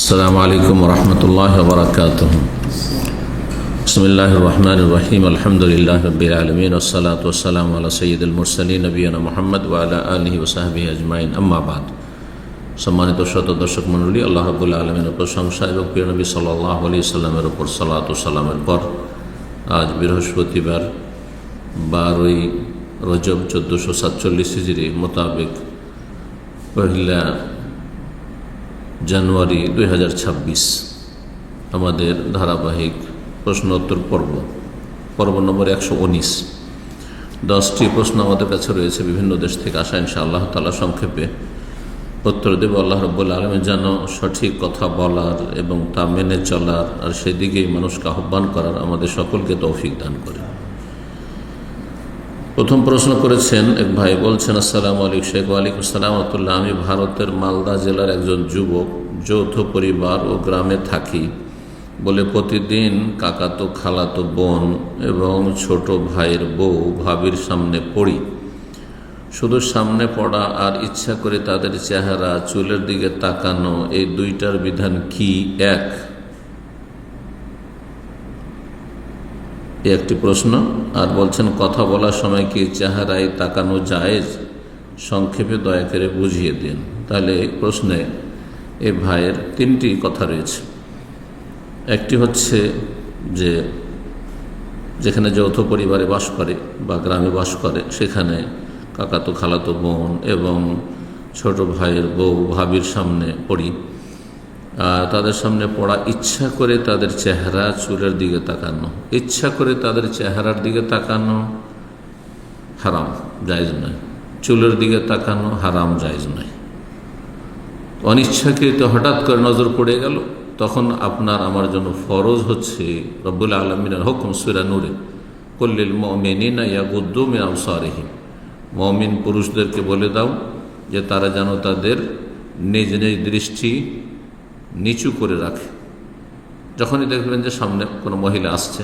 আসসালামু আলাইকুম ওরহমতুল্লাহ ওবরাকাতুহ। বিসমিল্লাহির রহমানির রহিম। আলহামদুলিল্লাহি রাব্বিল আলামিন ওয়াসসালাতু ওয়াসসালামু আলা সাইয়্যিদিল মুরসালিন নবিয়িনা মুহাম্মদ ওয়া আলা আলিহি ওয়া সাহবিহি আজমাইন, আম্মা বাদ। সম্মানিত শ্রোতা দর্শক মণ্ডলী, আল্লাহ রাব্বুল আলামিনের প্রশংসা এবং প্রিয় নবী সাল্লাল্লাহু আলাইহি সাল্লামের উপর সালাতু সালামের পর আজ বৃহস্পতিবার 12ই রজব 1447 হিজরি মোতাবেক পহিলা জানুয়ারি 2026 আমাদের ধারাবাহিক প্রশ্নোত্তর পর্ব নম্বর 119। 10টি প্রশ্ন আমাদের কাছে রয়েছে বিভিন্ন দেশ থেকে আসা। ইনশাআল্লাহ তাআলা সংক্ষেপে উত্তর দেব। আল্লাহ রাব্বুল আলামিন যেন সঠিক কথা বলার এবং তা মেনে চলার আর সেদিকেই মানুষকে আহ্বান করার আমাদের সকলকে তৌফিক দান করে। প্রথম প্রশ্ন করেছেন এক ভাই, বলছেন আসসালামু আলাইকুম শেখ। ওয়ালাইকুম আসসালাম ওয়া রাহমাতুল্লাহ। আমি ভারতের মালদা জেলার একজন যুবক, যৌথ পরিবার ও গ্রামে থাকি বলে প্রতিদিন কাকাতো খালাতো বোন এবং ছোট ভাইয়ের বউ ভাবির সামনে পড়ি। শুধু সামনে পড়া আর ইচ্ছা করে তাদের চেহারা চুলের দিকে তাকানো, এই দুইটার বিধান কি এক? একটি প্রশ্ন। আর বলছেন কথা বলার সময় কি চেহারায় তাকানো জায়েজ? সংক্ষেপে দয়া করে বুঝিয়ে দিন। তাহলে এই প্রশ্নে এ ভাইয়ের তিনটি কথা রয়েছে। একটি হচ্ছে যে যেখানে যৌথ পরিবারে বাস করে বা গ্রামে বাস করে সেখানে কাকাতো খালাতো বোন এবং ছোট ভাইয়ের বউ ভাবির সামনে পড়ি। তাদের সামনে পড়া ইচ্ছা করে তাদের চেহারা চুলের দিকে তাকানো, ইচ্ছা করে তাদের চেহারার দিকে তাকানো হারাম, জায়েজ নয়। চুলের দিকে তাকানো হারাম, জায়েজ নয়। অনিচ্ছাকৃত হঠাৎ করে নজর পড়ে গেল, তখন আপনার আমার জন্য ফরজ হচ্ছে রব্বুল আলামিনের হুকুম সূরা নূরে, কুল্লিল মুমিনিনা ইয়াগুদ্দু মিন আবসারিহিম। মুমিন পুরুষদেরকে বলে দাও যে তারা যেন তাদের নিজ নিজ দৃষ্টি নিচু করে রাখে। যখনই দেখবেন যে সামনে কোনো মহিলা আসছে,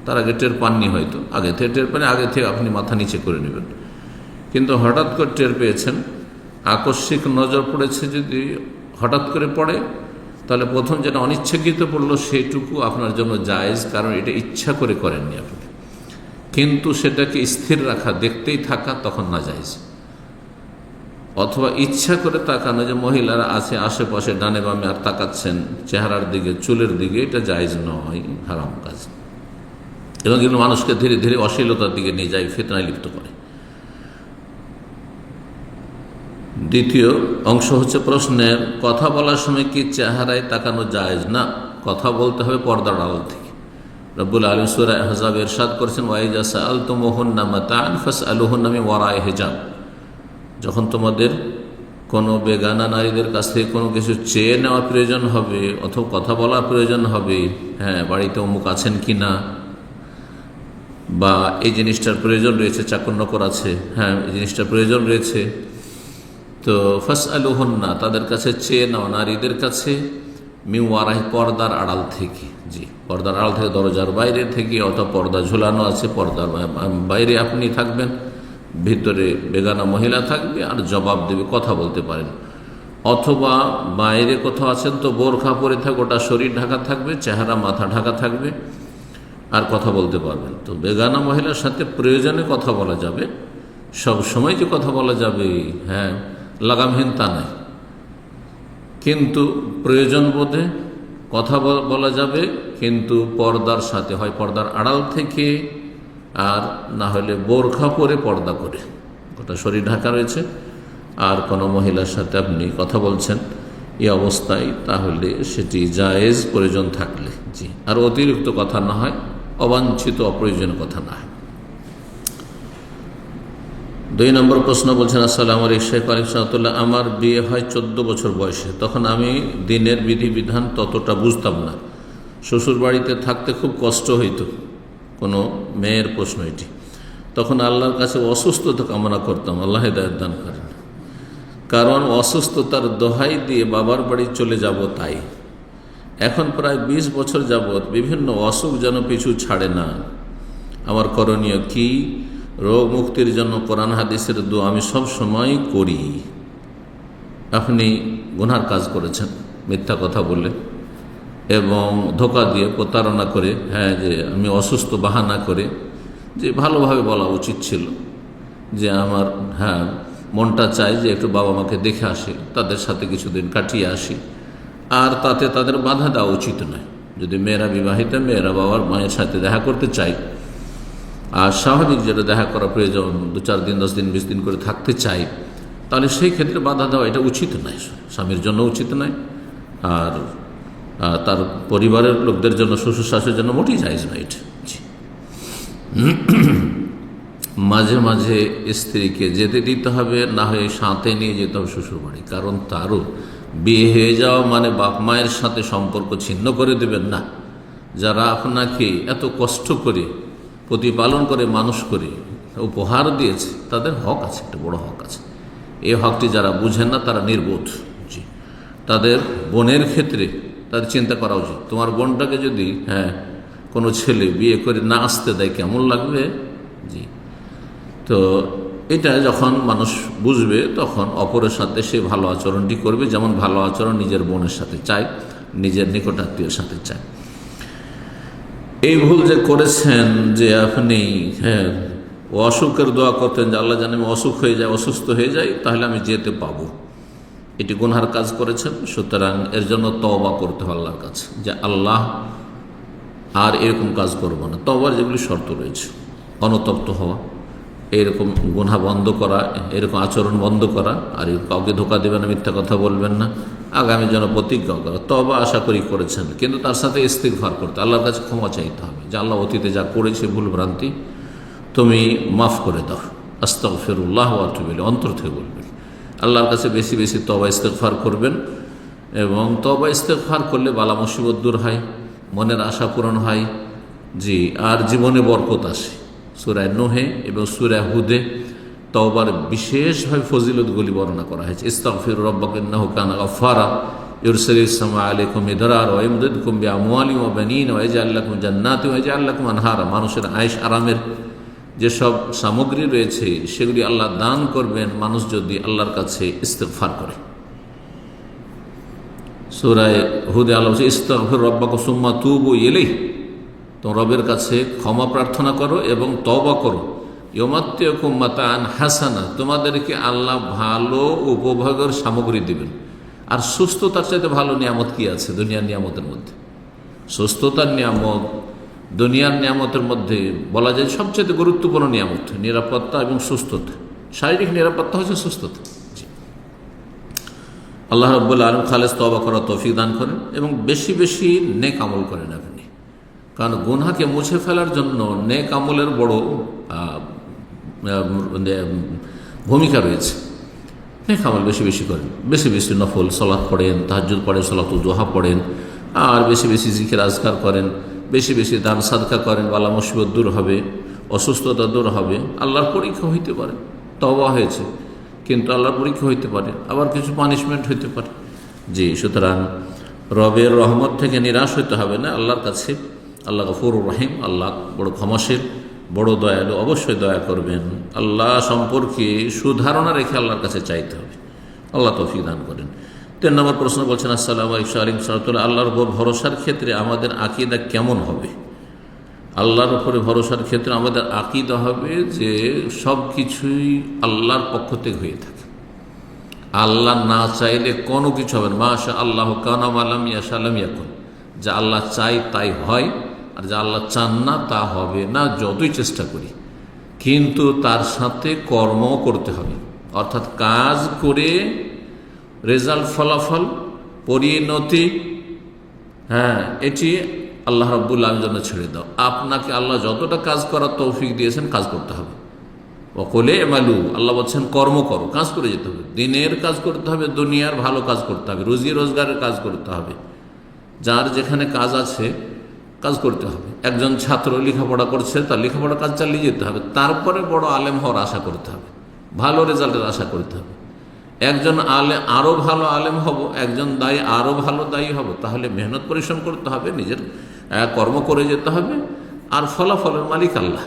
তার আগে টের পাননি, হয়তো আগে থেকে টের পান, আগে থেকে আপনি মাথা নিচে করে নেবেন। কিন্তু হঠাৎ করে টের পেয়েছেন, আকস্মিক নজর পড়েছে, যদি হঠাৎ করে পড়ে তাহলে প্রথম যেটা অনিচ্ছাকৃত পড়লো সেইটুকু আপনার জন্য জায়েজ, কারণ এটা ইচ্ছা করে করেননি আপনি। কিন্তু সেটাকে স্থির রাখা, দেখতেই থাকা, তখন না জায়েজ। অথবা ইচ্ছা করে তাকানো, যে মহিলারা আছে আশেপাশে ডানে বামে আর তাকাচ্ছেন চেহারার দিকে চুলের দিকে, এটা জায়েজ নয়, হারাম কাজ। এবং এগুলো মানুষকে ধীরে ধীরে অশ্লীলতার দিকে নিয়ে যায়, ফিতনায় লিপ্ত করে। দ্বিতীয় অংশ হচ্ছে প্রশ্নের, কথা বলার সময় কি চেহারায় তাকানো জায়েজ? না, কথা বলতে হবে পর্দার আড়াল থেকে। রব্বুল আলামিন সূরা আহজাব ইরশাদ করেছেন, ওয়াইজা সাআলতুমুহুন্না মাতাআন ফাসআলুহুন্না মিন ওয়ারাই হিজাব। যখন তোমাদের কোনো বেগানা নারীদের কাছ থেকে কোনো কিছু চেয়ে নেওয়ার প্রয়োজন হবে অথবা কথা বলার প্রয়োজন হবে, হ্যাঁ বাড়িতে অমুক আছেন কি না, বা এই জিনিসটার প্রয়োজন রয়েছে, চাকর নকর আছে, হ্যাঁ এই জিনিসটার প্রয়োজন রয়েছে, তো ফাসআলুহুন্না তাদের কাছে চেয়ে নাও, নারীদের কাছে, মিন ওয়ারাই পর্দার আড়াল থেকে। জি, পর্দার আড়াল থেকে, দরজার বাইরে থেকে, অথবা পর্দা ঝুলানো আছে, পর্দার বাইরে আপনি থাকবেন, ভিতরে বেগানা মহিলা থাকবে আর জবাব দেবে, কথা বলতে পারেন। অথবা বাইরে কোথাও আছেন তো বোরখা পরে থাকবে, ওটা শরীর ঢাকা থাকবে, চেহারা মাথা ঢাকা থাকবে, আর কথা বলতে পারবেন। তো বেগানা মহিলার সাথে প্রয়োজনে কথা বলা যাবে, সব সময় যে কথা বলা যাবে, হ্যাঁ লাগামহীন তা নয়, কিন্তু প্রয়োজন বোধে কথা বলা যাবে, কিন্তু পর্দার সাথে, হয় পর্দার আড়াল থেকে, আর না হলে বোরখা পরে পর্দা করে, গোটা শরীর ঢাকা রয়েছে, আর কোনো মহিলার সাথে আপনি কথা বলছেন এই অবস্থায়, তাহলে সেটি জায়েজ প্রয়োজন থাকলে। জি, আর অতিরিক্ত কথা না হয়, অবাঞ্ছিত অপ্রয়োজনীয় কথা না হয়। 2 নম্বর প্রশ্ন বলছেন, আসসালামু আলাইকুম শেখ। ওয়ালাইকুম আসসালাম। আমার বিয়ে হয় 14 বছর বয়সে। তখন আমি দিনের বিধিবিধান ততটা বুঝতাম না। শ্বশুর বাড়িতে থাকতে খুব কষ্ট হইতো। কোনো মেয়ের প্রশ্ন এটি। তখন আল্লাহর কাছে অসুস্থতা কামনা করতাম, আল্লাহ হিদায়াত দান করেন, কারণ অসুস্থতার দোহাই দিয়ে বাবার বাড়ি চলে যাব তাই। এখন প্রায় 20 বছর যাবৎ বিভিন্ন অসুখ যেন পিছু ছাড়ে না। আমার করণীয় কি? রোগ মুক্তির জন্য কোরআন হাদিসের দোয়া আমি সব সময় করি। আপনি গুনার কাজ করেছেন, মিথ্যা কথা বলে এবং ধোঁকা দিয়ে প্রতারণা করে, যে আমি অসুস্থ বাহানা করে, যে ভালোভাবে বলা উচিত ছিল যে আমার মনটা চাই যে একটু বাবা মাকে দেখে আসি, তাদের সাথে কিছুদিন কাটিয়ে আসি, আর তাতে তাদের বাধা দেওয়া উচিত নয়। যদি মেয়েরা বিবাহিত, মেয়েরা বাবার মায়ের সাথে দেখা করতে চায় আর স্বাভাবিক যেটা দেখা করা প্রয়োজন, 2-4 দিন 10 দিন 20 দিন করে থাকতে চাই, তাহলে সেই ক্ষেত্রে বাধা দেওয়া এটা উচিত নয়, স্বামীর জন্য উচিত নয়, আর তার পরিবারের লোকদের জন্য, শ্বশুর শাশুড়ির জন্য মোটেই জায়েজ নয় এটা। মাঝে মাঝে স্ত্রীকে যেতে দিতে হবে, না হয়ে সাথে নিয়ে যেতে হবে শ্বশুরবাড়ি, কারণ তারও বিয়ে হয়ে যাওয়া মানে বাপ মায়ের সাথে সম্পর্ক ছিন্ন করে দেবেন না। যারা আপনাকে এত কষ্ট করে প্রতিপালন করে মানুষ করে উপহার দিয়েছে, তাদের হক আছে, একটা বড় হক আছে। এই হকটি যারা বুঝেন না তারা নির্বোধ। জি, তাদের বোনের ক্ষেত্রে তাদের চিন্তা করা উচিত। তোমার বোনটাকে যদি কোনো ছেলে বিয়ে করে না আসতে দেয় কেমন লাগবে। জি, তো এটা যখন মানুষ বুঝবে তখন অপরের সাথে সে ভালো আচরণটি করবে, যেমন ভালো আচরণ নিজের বোনের সাথে চায়, নিজের নিকটাত্মীয়ের সাথে চায়। এই ভুল যে করেছেন যে আপনি অসুখের দোয়া করতেন যে আল্লাহ জানে আমি অসুখ হয়ে যায়, অসুস্থ হয়ে যাই, তাহলে আমি যেতে পাবো, এটি গুনহার কাজ করেছেন। সুতরাং এর জন্য তওবা করতে হবে আল্লাহর কাছে যে আল্লাহ আর এরকম কাজ করবো না। তওবার যেগুলি শর্ত রয়েছে, অনুতপ্ত হওয়া, এরকম গুনহা বন্ধ করা, এরকম আচরণ বন্ধ করা, আর কাউকে ধোকা দেবেন না, মিথ্যা কথা বলবেন না, আগামী যেন প্রতিজ্ঞা করা। তওবা আশা করি করেছেন, কিন্তু তার সাথে ইস্তিগফার করতে, আল্লাহর কাছে ক্ষমা চাইতে হবে যে আল্লাহ অতীতে যা করেছে ভুল ভ্রান্তি তুমি মাফ করে দাও, আস্তাগফিরুল্লাহ ওয়া আতুবু ইলাইহি, অন্তর থেকে বলবেন। আল্লাহর কাছে বেশি বেশি তওবা ইস্তিগফার করবেন, এবং তওবা ইস্তিগফার করলে বালা মুসিবত দূর হয়, মনের আশা পূরণ হয়। জি, আর জীবনে বরকত আসে। সূরা নূহে এবং সূরা হুদে তওবার বিশেষভাবে ফজিলতগুলি বর্ণনা করা হয়েছে। ইস্তাগফিরু রাব্বাকুম ইন্নাহু কানা গাফফারা ইউরসিলিস সামা আলাইকুম মিদরারা ওয়া ইমদিদকুম বিআমওয়ালিন ওয়া বানিন ওয়া ইয়াজআল লাকুম জান্নাতিন ওয়া ইয়াজআল লাকুম আনহারা। মানুষের আয়েশ আরামের যেসব সামগ্রী রয়েছে সেগুলি আল্লাহ দান করবেন মানুষ যদি আল্লাহর কাছে ইস্তিগফার করে। সূরা হুদে আল্লাহ বলছে ইস্তাগফিরু রাব্বাকুম সুম্মা তুবু ইলাইহি, তোমরা রবের কাছে ক্ষমা প্রার্থনা করো এবং তওবা করো। ইউমাত্তিউকুম মাতাআন হাসানা, তোমাদেরকে আল্লাহ ভালো উপভোগের সামগ্রী দিবেন। আর সুস্থতার চাইতে ভালো নিয়ামত কি আছে দুনিয়ার নিয়ামতের মধ্যে? সুস্থতার নিয়ামত দুনিয়ার নিয়ামতের মধ্যে বলা যায় সবচেয়ে গুরুত্বপূর্ণ নিয়ামত নিরাপত্তা এবং সুস্থতা। শারীরিক নিরাপত্তা হচ্ছে সুস্থতা। আল্লাহ রাব্বুল আলামিন খালেস তওবা করার তৌফিক দান করেন এবং বেশি বেশি নেক আমল করেন আপনি, কারণ গুনাহকে মুছে ফেলার জন্য নেক আমলের বড় ভূমিকা রয়েছে। নেক আমল বেশি বেশি করেন, বেশি বেশি নফল সালাত পড়েন, তাহাজ্জুদ পড়েন, সালাতুল দুহা পড়েন, আর বেশি বেশি জিকির আজকার করেন, বেশি বেশি দান সাদকা করেন, বালা মুসিবত দূর হবে, অসুস্থতা দূর হবে। আল্লাহর পরীক্ষা হইতে পারে, তওবা হয়েছে কিন্তু আল্লাহর পরীক্ষা হইতে পারে, আবার কিছু পানিশমেন্ট হইতে পারে। জি, সুতরাং রবের রহমত থেকে নিরাশ হইতে হবে না। আল্লাহর কাছে, আল্লাহ গফুরুর রহিম, আল্লাহ বড় ক্ষমাশীল, বড় দয়ালু, অবশ্যই দয়া করবেন। আল্লাহ সম্পর্কে সুধারণা রেখে আল্লাহর কাছে চাইতে হবে। আল্লাহ তৌফিক দান করেন। 3 নম্বর প্রশ্ন বলছেন, আসসালামু আলাইকুম, আল্লাহর উপর ভরসার ক্ষেত্রে আমাদের আকীদা কেমন হবে? আল্লাহর উপরে ভরসার ক্ষেত্রে আমাদের আকীদা হবে যে সব কিছুই আল্লাহর পক্ষ থেকে হয়ে থাকে। আল্লাহ না চাইলে কোনো কিছু হবে না। মাশা আল্লাহ কানা ওয়া লাম ইয়াশা লাম ইয়াকুন, যা আল্লাহ চাই তাই হয়, আর যা আল্লাহ চান না তা হবে না, যতই চেষ্টা করি। কিন্তু তার সাথে কর্ম করতে হবে, অর্থাৎ কাজ করে রেজাল্ট, ফলাফল, পরিণতি, এটি আল্লাহ রাব্বুল আলামিনের জন্য ছেড়ে দাও। আপনাকে আল্লাহ যতটা কাজ করার তৌফিক দিয়েছেন কাজ করতে হবে। ওয়াকুলে আমালু, আল্লাহ বলছেন কর্ম করো, কাজ করে যেতে হবে। দিনের কাজ করতে হবে, দুনিয়ার ভালো কাজ করতে হবে, রুজি রোজগারের কাজ করতে হবে। যার যেখানে কাজ আছে কাজ করতে হবে। একজন ছাত্র লেখাপড়া করছে, তার লেখাপড়া কাজ চালিয়ে যেতে হবে, তারপরে বড় আলেম হওয়ার আশা করতে হবে, ভালো রেজাল্টের আশা করতে হবে। একজন আরও ভালো আলেম হব, একজন দায়ী আরও ভালো দায়ী হব, তাহলে মেহনত পরিশ্রম করতে হবে, নিজের কর্ম করে যেতে হবে। আর ফলাফলের মালিক আল্লাহ।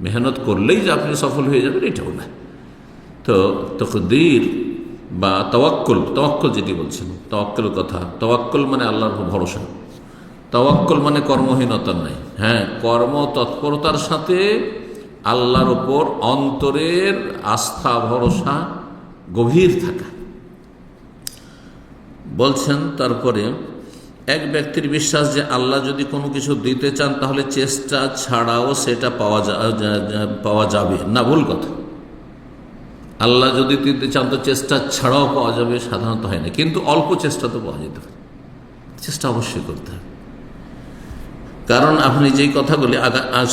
মেহনত করলেই যে আপনি সফল হয়ে যাবেন এটাও না। তো তকদীর বা তাওয়াক্কুল, তাওয়াক্কুল যেটি বলছেন, তাওয়াক্কুল কথা, তাওয়াক্কুল মানে আল্লাহর উপর ভরসা, তাওয়াক্কুল মানে কর্মহীনতা নাই, হ্যাঁ, কর্ম তৎপরতার সাথে আল্লাহর উপর অন্তরের আস্থা ভরসা গভীর থাকা। বলছেন তারপরে এক ব্যক্তির বিশ্বাস যে আল্লাহ যদি কোনো কিছু দিতে চান তাহলে চেষ্টা ছাড়াও সেটা পাওয়া যাবে না, ভুল কথা। আল্লাহ যদি দিতে চান তো চেষ্টা ছাড়াও পাওয়া যাবে, সাধারণত হয় না, কিন্তু অল্প চেষ্টা তো পাওয়া যেতে পারে, চেষ্টা অবশ্যই করতে হবে। কারণ আপনি যেই কথাগুলি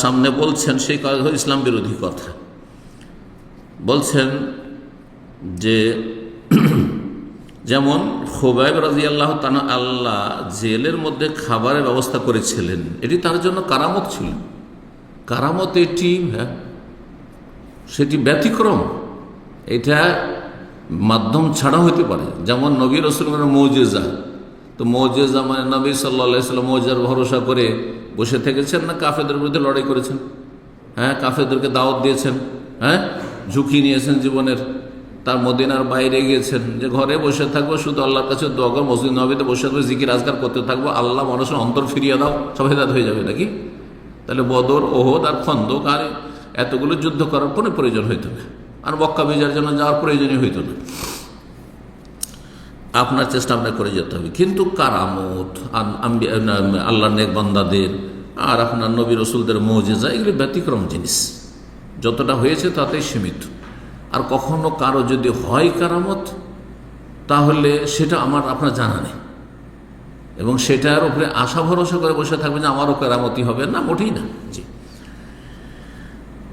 সামনে বলছেন সেই কথা ইসলাম বিরোধী কথা। বলছেন যে যেমন খুবাইব রাদিয়াল্লাহু তাআলা আল্লাহ জেলের মধ্যে খাবারের ব্যবস্থা করেছিলেন, এটি তার জন্য কারামত ছিল। কারামত এটি, হ্যাঁ, সেটি ব্যতিক্রম, এটা মাধ্যম ছাড়া হতে পারে। যেমন নবী রাসূলের মুজিজা, তো মুজিজা মানে নবী সাল্লাল্লাহু আলাইহি ওয়াসাল্লাম মুজিজার ভরসা করে বসে থেকেছেন না কাফেরদের বিরুদ্ধে লড়াই করেছেন, হ্যাঁ, কাফেরদেরকে দাওয়াত দিয়েছেন, হ্যাঁ, ঝুঁকি নিয়েছেন জীবনের, তার মদিনার বাইরে গিয়েছেন যে ঘরে বসে থাকবো, শুধু আল্লাহর কাছে দোয়া করবো, মসজিদ নববীতে বসে থাকবো, জিকির আজকার করতে থাকবো, আল্লাহ মানুষের অন্তর ফিরিয়ে দাও, সব হেদায়েত হয়ে যাবে নাকি? তাহলে বদর, ওহদ আর খন্দক আর এতগুলো যুদ্ধ করার কোনো প্রয়োজন হইতো না, আর মক্কা বিজয়ের জন্য যাওয়ার প্রয়োজনই হইতো না। আপনার চেষ্টা আপনার করে যেতে হবে। কিন্তু কারামত, আল্লাহর নেক বান্দাদের আর আপনার নবী রসুলদের মুজিজা, এগুলি ব্যতিক্রম জিনিস, যতটা হয়েছে তাতেই সীমিত। আর কখনো কারো যদি হয় কারামত, তাহলে সেটা আপনার জানা নেই, এবং সেটার উপরে আশা ভরসা করে বসে থাকবে যে আমারও কারামতি হবে না, মোটেই না। জি।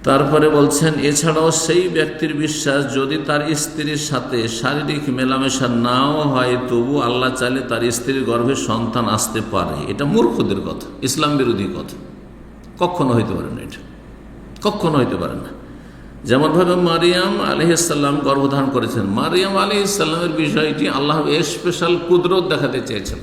তারপরে বলছেন এছাড়াও সেই ব্যক্তির বিশ্বাস যদি তার স্ত্রীর সাথে শারীরিক মেলামেশা নাও হয় তবু আল্লাহ চাইলে তার স্ত্রীর গর্ভে সন্তান আসতে পারে, এটা মূর্খদের কথা, ইসলাম বিরোধী কথা, কখনো হইতে পারে না, এটা কখনো হইতে পারে না। যেমনভাবে মারিয়াম আলাইহিসসালাম গর্ভধারণ করেছেন, মারিয়াম আলাইহিসসালামের বিষয়টি আল্লাহ স্পেশাল কুদরত দেখাতে চেয়েছেন।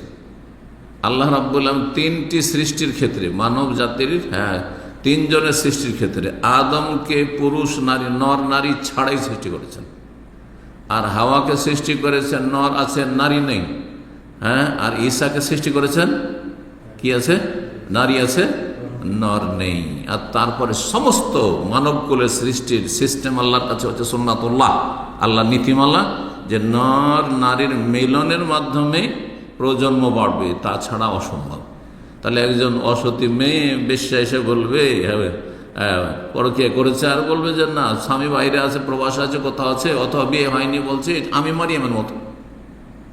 আল্লাহ রাব্বুল আলামিন তিনটি সৃষ্টির ক্ষেত্রে, মানব জাতির, হ্যাঁ, তিনজনের সৃষ্টির ক্ষেত্রে আদমকে পুরুষ নারী, নর নারী ছাড়াই সৃষ্টি করেছেন, আর হাওয়াকে সৃষ্টি করেছেন নর আছে নারী নেই, হ্যাঁ, আর ঈসাকে সৃষ্টি করেছেন কি আছে, নারী আছে নর নেই। আর তারপরে সমস্ত মানবকুলের সৃষ্টির সিস্টেম আল্লাহর কাছে হচ্ছে সুন্নাতুল্লাহ, আল্লাহর নীতিমালা, যে নর নারীর মিলনের মাধ্যমে প্রজন্ম বাড়বে, তাছাড়া অসম্ভব। তাহলে একজন অসতী মেয়ে বেশ্যা এসে বলবে পরকীয়া করেছে, আর বলবে যে না স্বামী বাইরে আছে, প্রবাসে আছে, কোথাও আছে, অথবা বিয়ে হয়নি, বলছে আমি মারিয়ামের মতো,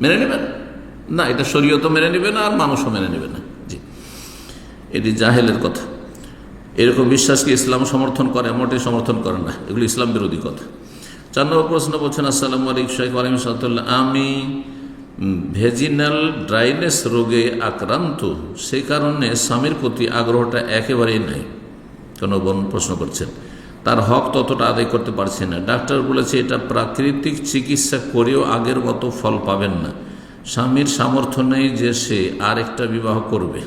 মেনে নেবেন না? এটা শরীয়তও মেনে নেবে না, আর মানুষও মেনে নেবে না। জি, এটি জাহেলের কথা। এরকম বিশ্বাসকে ইসলাম সমর্থন করে? মোটেই সমর্থন করে না, এগুলো ইসলাম বিরোধী কথা। 4 নম্বর প্রশ্ন বলছেন, আসসালামু আলাইকুম শাইখ ওয়ালাইকুম সালাম, আমি ভেজিনাল ড্রাইনেস রোগে আক্রান্ত, সেই কারণে স্বামীর প্রতি আগ্রহটা একেবারেই নাই। কোনো বোন প্রশ্ন করছেন, তার হক ততটা আদায় করতে পারছে না। ডাক্তার বলেছে এটা প্রাকৃতিক চিকিৎসা করেও আগের মতো ফল পাবেন না। স্বামীর সামর্থ্য নেই যে সে আরেকটা বিবাহ করবে।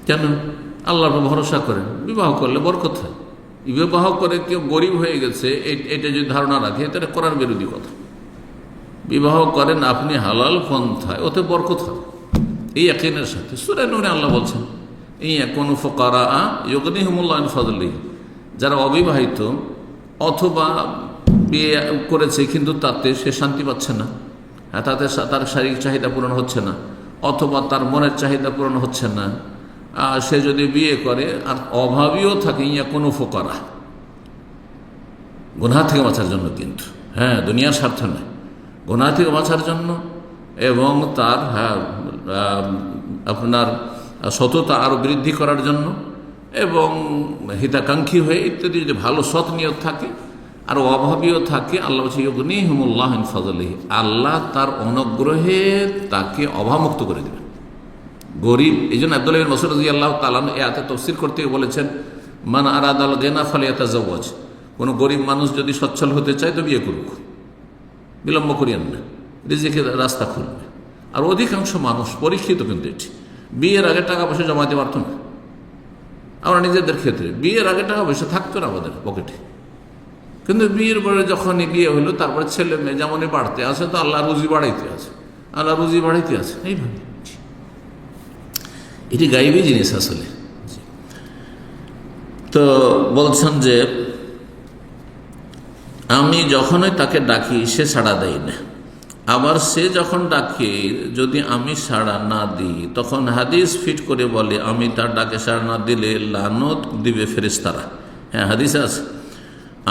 কেন? আল্লাহর উপর ভরসা করেন, বিবাহ করলে বরকত হয়। বিবাহ করে কেউ গরিব হয়ে গেছে এটা যদি ধারণা রাখে, এটা কোরআন বিরোধী কথা। বিবাহ করেন আপনি হালাল পন্থায়, ওতে বরকত হয়, এই ইয়াকিনের সাথে। সূরা নূরে আল্লাহ বলছেন, ইয়াকুনু ফুকারা ইউগনিহুমুল্লাহু মিন ফাদলিহি, যারা অবিবাহিত অথবা বিয়ে করেছে কিন্তু তাতে সে শান্তি পাচ্ছে না, তাতে তার শারীরিক চাহিদা পূরণ হচ্ছে না, অথবা তার মনের চাহিদা পূরণ হচ্ছে না, সে যদি বিয়ে করে আর অভাবীও থাকে, ইয়াকুনু ফুকারা, গুনাহ থেকে বাঁচার জন্য, কিন্তু হ্যাঁ দুনিয়ার স্বার্থ নয়, গুনাহ থেকে বাঁচার জন্য, এবং তার আপনার সততা আরও বৃদ্ধি করার জন্য, এবং হিতাকাঙ্ক্ষী হয়ে ইত্যাদি যদি ভালো সৎ নিয়ত থাকে, আর অভাবীও থাকে, আল্লাহ বলছে ইউগনিহুমুল্লাহু মিন ফাদলিহি, আল্লাহ তার অনুগ্রহে তাকে অভাবমুক্ত করে দেবেন। গরিব, এই জন্য আব্দুল্লাহ বিন মাসউদ রাদিয়াল্লাহু তাআলা এই আয়াতে তাফসীর করতে বলেছেন, মান আরাদাল গিনা ফালিয়াতাজাওয়াজ, কোনো গরিব মানুষ যদি সচ্ছল হতে চায় তো বিয়ে করুক, বিলম্ব করিয়েন না, রিজিকের রাস্তা খুলবে। আর অধিকাংশ মানুষ পরীক্ষিত, কিন্তু এটি বিয়ের আগে টাকা পয়সা জমাতে পারত না। আমরা নিজেদের ক্ষেত্রে বিয়ের আগে টাকা পয়সা থাকতো না আমাদের পকেটে, কিন্তু বিয়ের পরে যখনই বিয়ে হলো তারপরে ছেলে মেয়ে যেমনই বাড়তে আছে, তো আল্লাহ রুজি বাড়াইতে আছে, আল্লাহ রুজি বাড়াইতে আছে এইভাবে। এটি গাইবী জিনিস আসলে। তো বলছেন যে আমি যখনই তাকে ডাকি সে সাড়া দেয় না, আবার সে যখন ডাকে যদি আমি সাড়া না দিই তখন হাদিস ফিট করে বলে আমি তার ডাকে সাড়া না দিলে লানত দিবে ফেরেশতারা। হ্যাঁ, হাদিসে আছে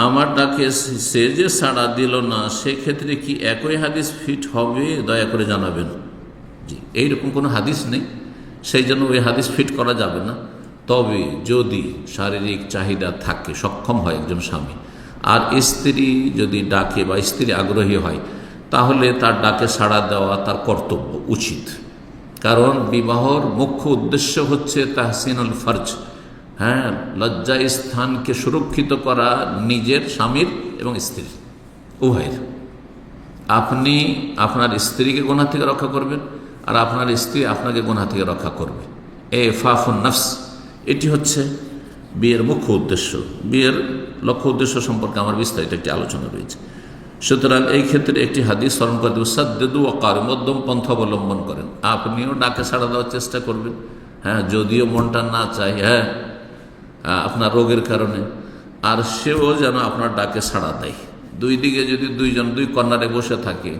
আমার ডাকে সে যে সাড়া দিল না, সেক্ষেত্রে কি একই হাদিস ফিট হবে? দয়া করে জানাবেন। জি, এইরকম কোনো হাদিস নেই, সেই জন্য ওই হাদিস ফিট করা যাবে না। তবে যদি শারীরিক চাহিদা থাকে, সক্ষম হয় একজন স্বামী, আর স্ত্রী যদি ডাকে বা স্ত্রী আগ্রহী হয়, তাহলে তার ডাকে সাড়া দেওয়া তার কর্তব্য, উচিত। কারণ বিবাহর মুখ্য উদ্দেশ্য হচ্ছে তাহসিনুল ফরজ, হ্যাঁ, লজ্জা স্থানকে সুরক্ষিত করা নিজের, স্বামীর এবং স্ত্রীর, উভয়ের। আপনি আপনার স্ত্রীকে গুনাহ থেকে রক্ষা করবেন, আর আপনার স্ত্রী আপনাকে গুনাহ থেকে রক্ষা করবে। ফাফুন নফস, এটি হচ্ছে বিয়ের মুখ্য উদ্দেশ্য। বিয়ের লক্ষ্য উদ্দেশ্য সম্পর্কে আমার বিস্তারিত একটি আলোচনা রয়েছে। সুতরাং এই ক্ষেত্রে একটি হাদিস স্মরণ করে দেব, সাদ্দেদু ওয়াকার, মধ্যম পন্থা অবলম্বন করেন। আপনিও ডাকে সাড়া দেওয়ার চেষ্টা করবেন, হ্যাঁ, যদিও মনটা না চায়, হ্যাঁ, আপনার রোগের কারণে, আর সেও যেন আপনার ডাকে সাড়া দেয়। দুই দিকে যদি দুইজন দুই কর্নারে বসে থাকে,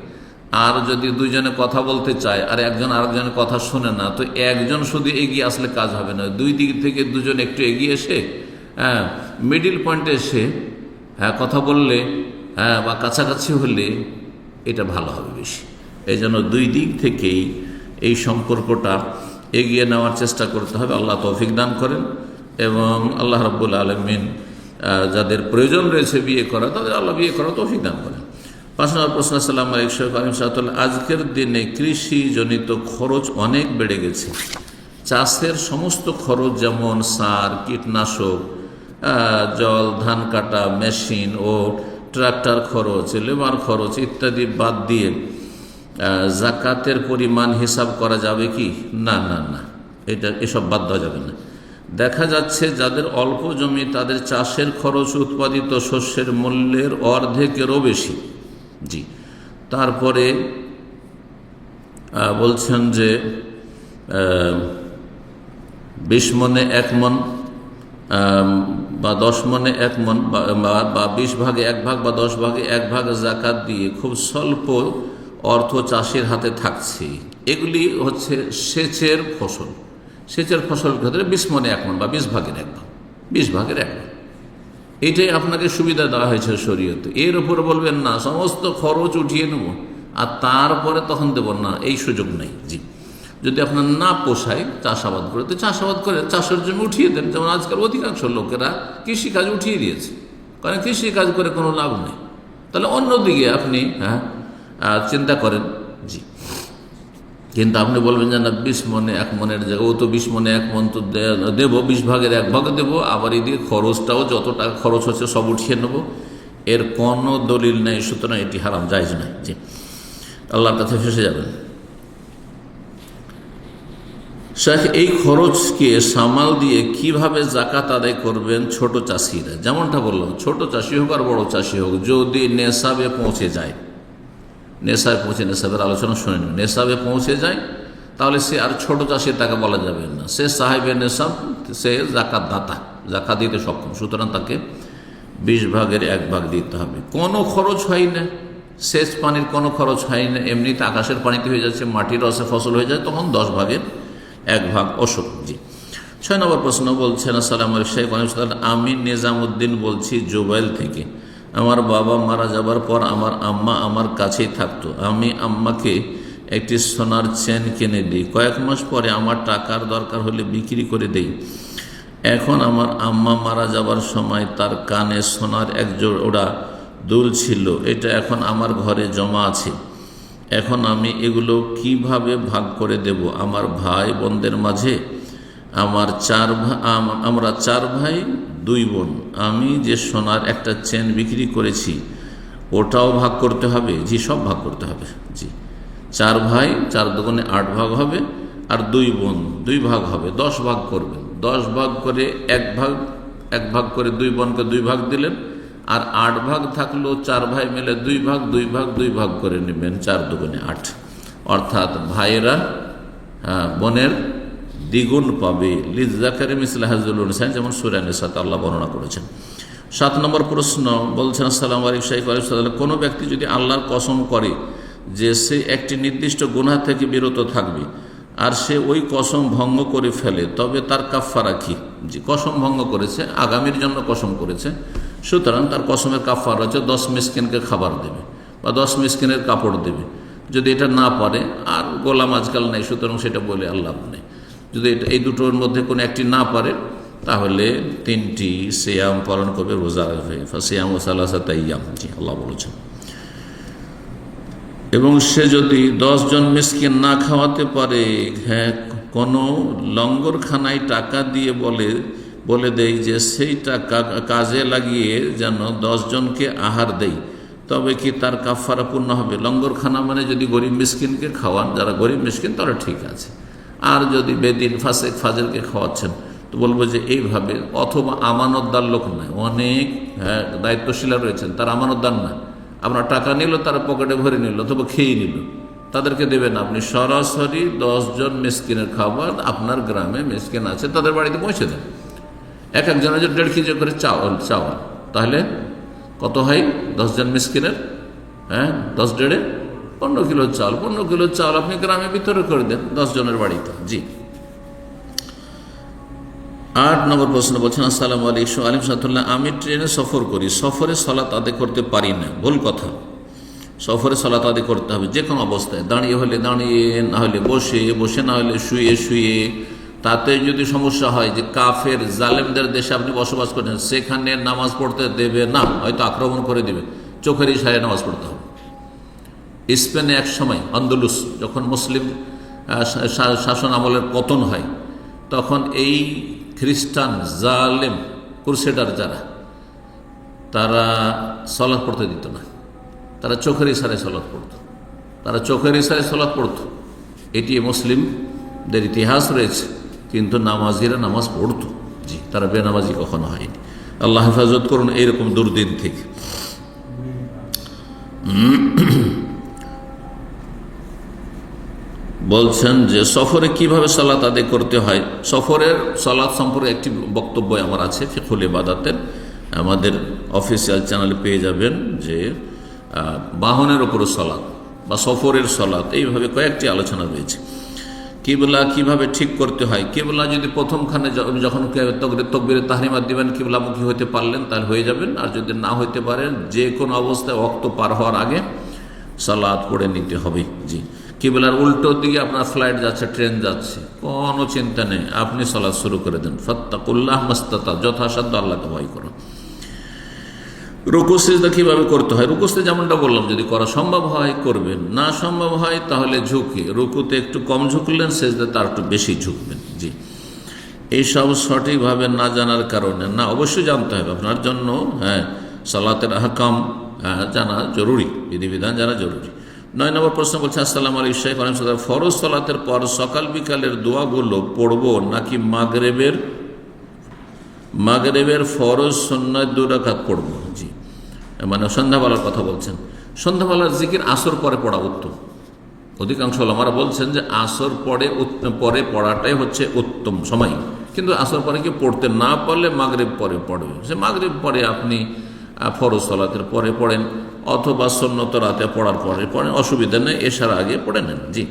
আর যদি দুইজনে কথা বলতে চায় আর একজন আরেকজনের কথা শুনে না, তো একজন শুধু এগিয়ে আসলে কাজ হবে না। দুই দিক থেকে দুজন একটু এগিয়ে এসে, হ্যাঁ, মিডিল পয়েন্টে এসে, হ্যাঁ, কথা বললে, হ্যাঁ, বা কাছাকাছি হলে এটা ভালো হবে বেশি। এই জন্য দুই দিক থেকেই এই সম্পর্কটা এগিয়ে নেওয়ার চেষ্টা করতে হবে। আল্লাহ তৌফিক দান করেন, এবং আল্লাহ রাব্বুল আলামিন যাদের প্রয়োজন রয়েছে বিয়ে করা, তাদের আল্লাহ বিয়ে করা তৌফিক দান করেন। 5 নম্বর প্রশ্ন, আসসালামু আলাইকুম। আজকের দিনে কৃষিজনিত খরচ অনেক বেড়ে গেছে। চাষের সমস্ত খরচ, যেমন সার, কীটনাশক, জল, ধান কাটা মেশিন ও ট্রাক্টর খরচ, লেবার খরচ ইত্যাদি বাদ দিয়ে জাকাতের পরিমাণ হিসাব করা যাবে কি? না না না, এসব বাদ দেওয়া যাবে না। দেখা যাচ্ছে যাদের অল্প জমি, তাদের চাষের খরচ উৎপাদিত শস্যের মূল্যের অর্ধেকেরও বেশি। জি, তারপরে বলছেন যে 20 মনে 1 মন বা 10 মনে 1 মন বা 20 ভাগে 1 ভাগ বা 10 ভাগে 1 ভাগ জাকাত দিয়ে খুব স্বল্প অর্থ চাষির হাতে থাকছে। এগুলি হচ্ছে সেচের ফসল। সেচের ফসল ক্ষেত্রে 20 মনে 1 মন বা 20 ভাগের 1 ভাগ, 20 ভাগের 1 ভাগ, এটাই আপনাকে সুবিধা দেওয়া হয়েছে শরীয়তে। এর উপর বলবেন না সমস্ত খরচ উঠিয়ে নেব আর তারপরে তখন দেব না, এই সুযোগ নেই। জি, যদি আপনার না পোষায় চাষাবাদ করে, তো চাষাবাদ করে চাষের জমি উঠিয়ে দেন। যেমন আজকাল অধিকাংশ লোকেরা কৃষিকাজ উঠিয়ে দিয়েছে, কারণ কৃষিকাজ করে কোনো লাভ নেই। তাহলে অন্যদিকে আপনি, হ্যাঁ, চিন্তা করেন। জি, কিন্তু আপনি বলবেন যে না 20 মনে 1 মনের জায়গায়, ও তো 20 মনে 1 মন তো দেবো, 20 ভাগের 1 ভাগ দেবো, আবার এদিকে খরচটাও যত টাকা খরচ হচ্ছে সব উঠিয়ে নেবো, এর কোনো দলিল নেই। সুতরাং এটি হারাম, জায়েজ নয়। জি, আল্লাহর কাছে ফেসে যাবেন। শেখ, এই খরচকে সামাল দিয়ে কিভাবে জাকাত আদায় করবেন ছোট চাষিরা? যেমনটা বললাম, ছোট চাষি হোক আর বড় চাষি হোক, যদি নেশাবে পৌঁছে যায়, নেশাবের আলোচনা শুনে নেবেন, নেশাবে পৌঁছে যায়, তাহলে সে আর ছোট চাষি তাকে বলা যাবে না, সে সাহেবের নেশাব, সে জাকাত দাতা, জাকাত দিতে সক্ষম। সুতরাং তাকে 20 ভাগের 1 ভাগ দিতে হবে। কোনো খরচ হয় না, সেচ পানির কোনো খরচ হয় না, এমনিতে আকাশের পানিতে হয়ে যাচ্ছে, মাটির রসে ফসল হয়ে যায়, তখন 10 ভাগের 1 ভাগ অসুখ। জি, 6 নম্বর প্রশ্ন বলছেন, আসসালামু আলাইকুম। আমি নিজামুদ্দিন বলছি জুবাইল থেকে। আমার বাবা মারা যাবার পর আমার আম্মা আমার কাছেই থাকতো। আমি আম্মাকে একটি সোনার চেন কিনে দিই, কয়েক মাস পরে আমার টাকার দরকার হলে বিক্রি করে দেই। এখন আমার আম্মা মারা যাবার সময় তার কানে সোনার 1 জোড়া দুল ছিল, এটা এখন আমার ঘরে জমা আছে। এখন আমি এগুলো কিভাবে ভাগ করে দেব আমার ভাই বোনদের মাঝে? আমরা 4 ভাই 2 বোন। আমি যে সোনার একটা চেন বিক্রি করেছি ওটাও ভাগ করতে হবে? জি, সব ভাগ করতে হবে। জি, 4 ভাই, 4 দুগুণে 8 ভাগ হবে, আর 2 বোন 2 ভাগ হবে, 10 ভাগ করবেন। 10 ভাগ করে 1 ভাগ করে 2 বোনকে 2 ভাগ দিলেন, আর 8 ভাগ থাকলেও 4 ভাই মিলে 2 ভাগ 2 ভাগ 2 ভাগ করে নেবেন, 4 দুগুণে 8, অর্থাৎ ভাইয়েরা বোনের দ্বিগুণ পাবে। লিযযাকারি মিসলু হাযযিল উনসায়াইন, যেমন সূরা নিসাতে আল্লাহ বর্ণনা করেছেন। 7 নম্বর প্রশ্ন বলছেন, আসসালামু আলাইকুম, কোনো ব্যক্তি যদি আল্লাহর কসম করে যে সে একটি নির্দিষ্ট গুনাহ থেকে বিরত থাকবে আর সে ওই কসম ভঙ্গ করে ফেলে, তবে তার কাফফারা কি? যে কসম ভঙ্গ করেছে, আগামীর জন্য কসম করেছে, সুতরাং তার কসমের কাফফারা হচ্ছে 10 মিসকিনকে খাবার দেবে বা 10 মিসকিনের কাপড় দেবে। যদি এটা না পারে, আর গোলাম আজকাল নেই, সুতরাং সেটা বলে আল্লাহ নেই। যদি এই দুটোর মধ্যে কোনো একটি না পারে, তাহলে 3টি সিয়াম পালন করবে, রোজা রাখবে। ফাসিয়ামু সালাসাতা আইয়াম, জি আল্লাহ বলেছেন। এবং সে যদি 10 জন মিসকিন না খাওয়াতে পারে, হ্যাঁ, কোনো লঙ্গরখানায় টাকা দিয়ে বলে দেয় যে সেই টাকা কাজে লাগিয়ে যেন 10 জনকে আহার দেয়, তবে কি তার কাফারা পূর্ণ হবে? লঙ্গরখানা মানে যদি গরিব মিসকিনকে খাওয়ান, যারা গরিব মিসকিন তারা ঠিক আছে। আর যদি বেদিন ফাসেক ফাজেলকে খাওয়াচ্ছেন, তো বলবো যে এইভাবে, অথবা আমানতদার লোক নয়, অনেক দায়িত্বশীলা রয়েছেন, তারা আমানতদার না, আপনার টাকা নিল, তারা পকেটে ভরে নিল অথবা খেয়ে নিল, তাদেরকে দেবেন। আপনি সরাসরি 10 জন মিসকিনের খাবার আপনার গ্রামে মিসকিন আছে তাদের বাড়িতে পৌঁছে দেন। এক একজনের যে 1.5 কেজি করে চাওয়াল, তাহলে কত হয় 10 জন মিসকিনের? 10 1.5 15 কিলো চাল। 15 কিলো চাল আপনি গ্রামে ভিতরে করে দেন 10 জনের বাড়িতে। জি। 8 নম্বর প্রশ্ন বলছেন, আসসালামু আলাইকুম আলিম সাতুল্লাহ, আমি ট্রেনে সফর করি, সফরে সালাত আদায় করতে পারি না। ভুল কথা। সফরে সালাত আদায় করতে হবে যে কোনো অবস্থায়, দাঁড়িয়ে হলে দাঁড়িয়ে, না হলে বসে, বসে না হলে শুয়ে শুয়ে। তাতে যদি সমস্যা হয় যে কাফের জালেমদের দেশে আপনি বসবাস করেন, সেখানে নামাজ পড়তে দেবে না, হয়তো আক্রমণ করে দেবে, চোখের ইশারায় নামাজ পড়তে হবে। স্পেনে এক সময় আন্দলুস, যখন মুসলিম শাসন আমলের পতন হয়, তখন এই খ্রিস্টান জালেম ক্রুসেডার যারা, তারা সালাত পড়তে দিত না, তারা চোখের ইশারায় সালাত পড়ত, তারা চোখের ইশারায় সালাত পড়ত। এটি মুসলিমদের ইতিহাস রয়েছে, কিন্তু নামাজিরা নামাজ পড়ত। জি, তারা বেনামাজি কখনো হয়নি। আল্লাহ হেফাজত করুন এইরকম দুর্দিন থেকে। বলছেন যে সফরে কিভাবে সালাত আদায় করতে হয়। সফরের সালাত সম্পর্কে একটি বক্তব্য আমার আছে ফিকহুল ইবাদাতের, আমাদের অফিসিয়াল চ্যানেলে পেয়ে যাবেন, যে বাহনের ওপর সালাত বা সফরের সালাত, এইভাবে কয়েকটি আলোচনা রয়েছে। কিবলা কিভাবে ঠিক করতে হয়। কিবলা যদি প্রথমখানে যখন তাকবীরে তাহরিমা দিবেন কিবলামুখী হতে পারলেন তাহলে হয়ে যাবেন, আর যদি না হইতে পারেন যে কোনো অবস্থায় ওয়াক্ত পার হওয়ার আগে সালাত পড়ে নিতে হবে। জি। কিবলার উল্টো দিকে আপনার ফ্লাইট যাচ্ছে, ট্রেন যাচ্ছে, কোনো চিন্তা নেই, আপনি সালাত শুরু করে দেন। ফাত্তাকুল্লাহ মাস্তাতা, যথাসাধ্য আল্লাহকে ভয় করুন। রুকু সিজদা কিভাবে করতে হয়। রুকুতে যেমনটা বললাম, যদি করা সম্ভব হয় করবেন, না সম্ভব হয় তাহলে ঝুঁকে, রুকুতে একটু কম ঝুঁকলেন, সিজদা তার একটু বেশি ঝুঁকবেন। জি। এইসব সঠিকভাবে না জানার কারণে, না অবশ্যই জানতে হবে আপনার জন্য, সালাতের আহকাম জানা জরুরি, বিধিবিধান জানা জরুরি। 9 নম্বর প্রশ্ন বলছে, আসসালামু আলাইকুম, ফরজ সালাতের পর সকাল বিকালের দোয়াগুলো পড়বো নাকি মাগরিবের ফরজ সুন্নাত 2 রাকাত পড়বো? জি, মানে সন্ধ্যাবেলার কথা বলছেন। সন্ধ্যাবেলার জিকির আসর পরে পড়া উত্তম। অধিকাংশ ওলামারা বলছেন যে আসর পরে পড়াটাই হচ্ছে উত্তম সময়, কিন্তু আসর পরে কি পড়তে না পারলে মাগরিব পরে পড়বে। সে মাগরিব পরে আপনি ফরজ সালাতের পরে পড়েন, অথবা সুন্নত রাতে পড়ার পরে পড়েন, অসুবিধা নেই, এশার আগে পড়ে নেন। জি।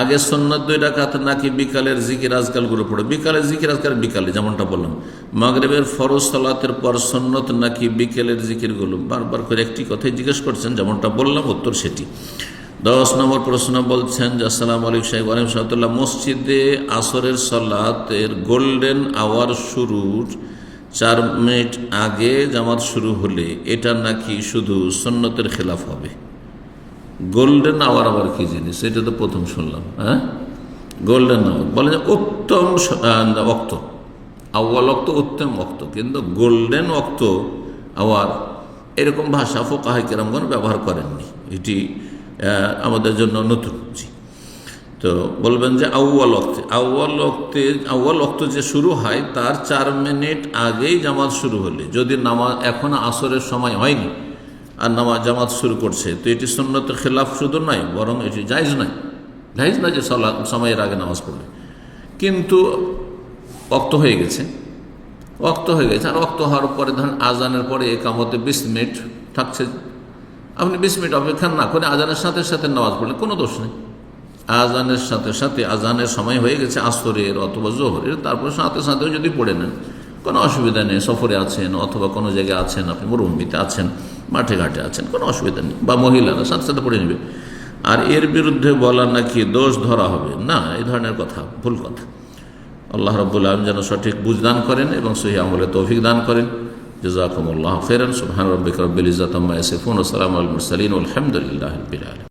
আগে সুন্নত 2 রাকাত নাকি বিকালের জিকির আজকালগুলো পড়ে? বিকালের জিকির আজকাল বিকালে, যেমনটা বললাম। মাগরিবের ফরজ সালাতের পর সুন্নত নাকি বিকেলের জিকিরগুলো, বারবার করে একটি কথাই জিজ্ঞেস করছেন, যেমনটা বললাম উত্তর সেটি। 10 নম্বর প্রশ্ন বলছেন যে, আসসালামু আলাইকুম সাহেব, মসজিদে আসরের সালাতের গোল্ডেন আওয়ার শুরুর 4 মিনিট আগে জামাত শুরু হলে এটা নাকি শুধু সুন্নতের খেলাফ হবে? গোল্ডেন আওয়ার আবার কি জিনিস, এটা তো প্রথম শুনলাম। গোল্ডেন আওয়ার বলে যে উত্তম ওয়াক্ত, আউয়াল ওয়াক্ত উত্তম ওয়াক্ত, কিন্তু গোল্ডেন ওয়াক্ত আওয়ার এরকম ভাষা ফুকাহায়ে কেরামগণ ব্যবহার করেননি, এটি আমাদের জন্য নতুন। জি। তো বলবেন যে আউ্বাল ওয়াক্ত যে শুরু হয় তার 4 মিনিট আগেই জামাত শুরু হলে, যদি নামাজ এখন আসরের সময় হয়নি আর জামাত শুরু করছে, তো এটি সুন্নতের খেলাফ শুধু নয়, বরং এটি জায়েজ নয় যে সময়ের আগে নামাজ পড়বে। কিন্তু ওয়াক্ত হয়ে গেছে আর ওয়াক্ত হওয়ার পরে ধরেন আজানের পরে একামতে 20 মিনিট থাকছে, আপনি 20 মিনিট অপেক্ষা না করে আজানের সাথে সাথে নামাজ পড়লে কোনো দোষ নেই। আজানের সাথে সাথে আজানের সময় হয়ে গেছে আসরের অথবা জোহরের, তারপর সাথে সাথেও যদি পড়ে নেন কোনো অসুবিধা নেই। সফরে আছেন অথবা কোনো জায়গায় আছেন, আপনি মরুভূমিতে আছেন, মাঠে ঘাটে আছেন, কোনো অসুবিধা নেই, বা মহিলারা সাথে সাথে পড়ে নেবে। আর এর বিরুদ্ধে বলা নাকি দোষ ধরা হবে না, এই ধরনের কথা ভুল কথা। আল্লাহ রাব্বুল আলামিন যেন সঠিক বুঝ দান করেন এবং সহিহ আমলে তৌফিক দান করেন। জাযাকুমুল্লাহু খাইরান। সুবহান রাব্বিকা রাব্বিল ইজ্জাতি আম্মা ইয়াসিফুন ওয়া সালামুন আলাল মুরসালিন ওয়া আলহামদুলিল্লাহি রাব্বিল আলামিন।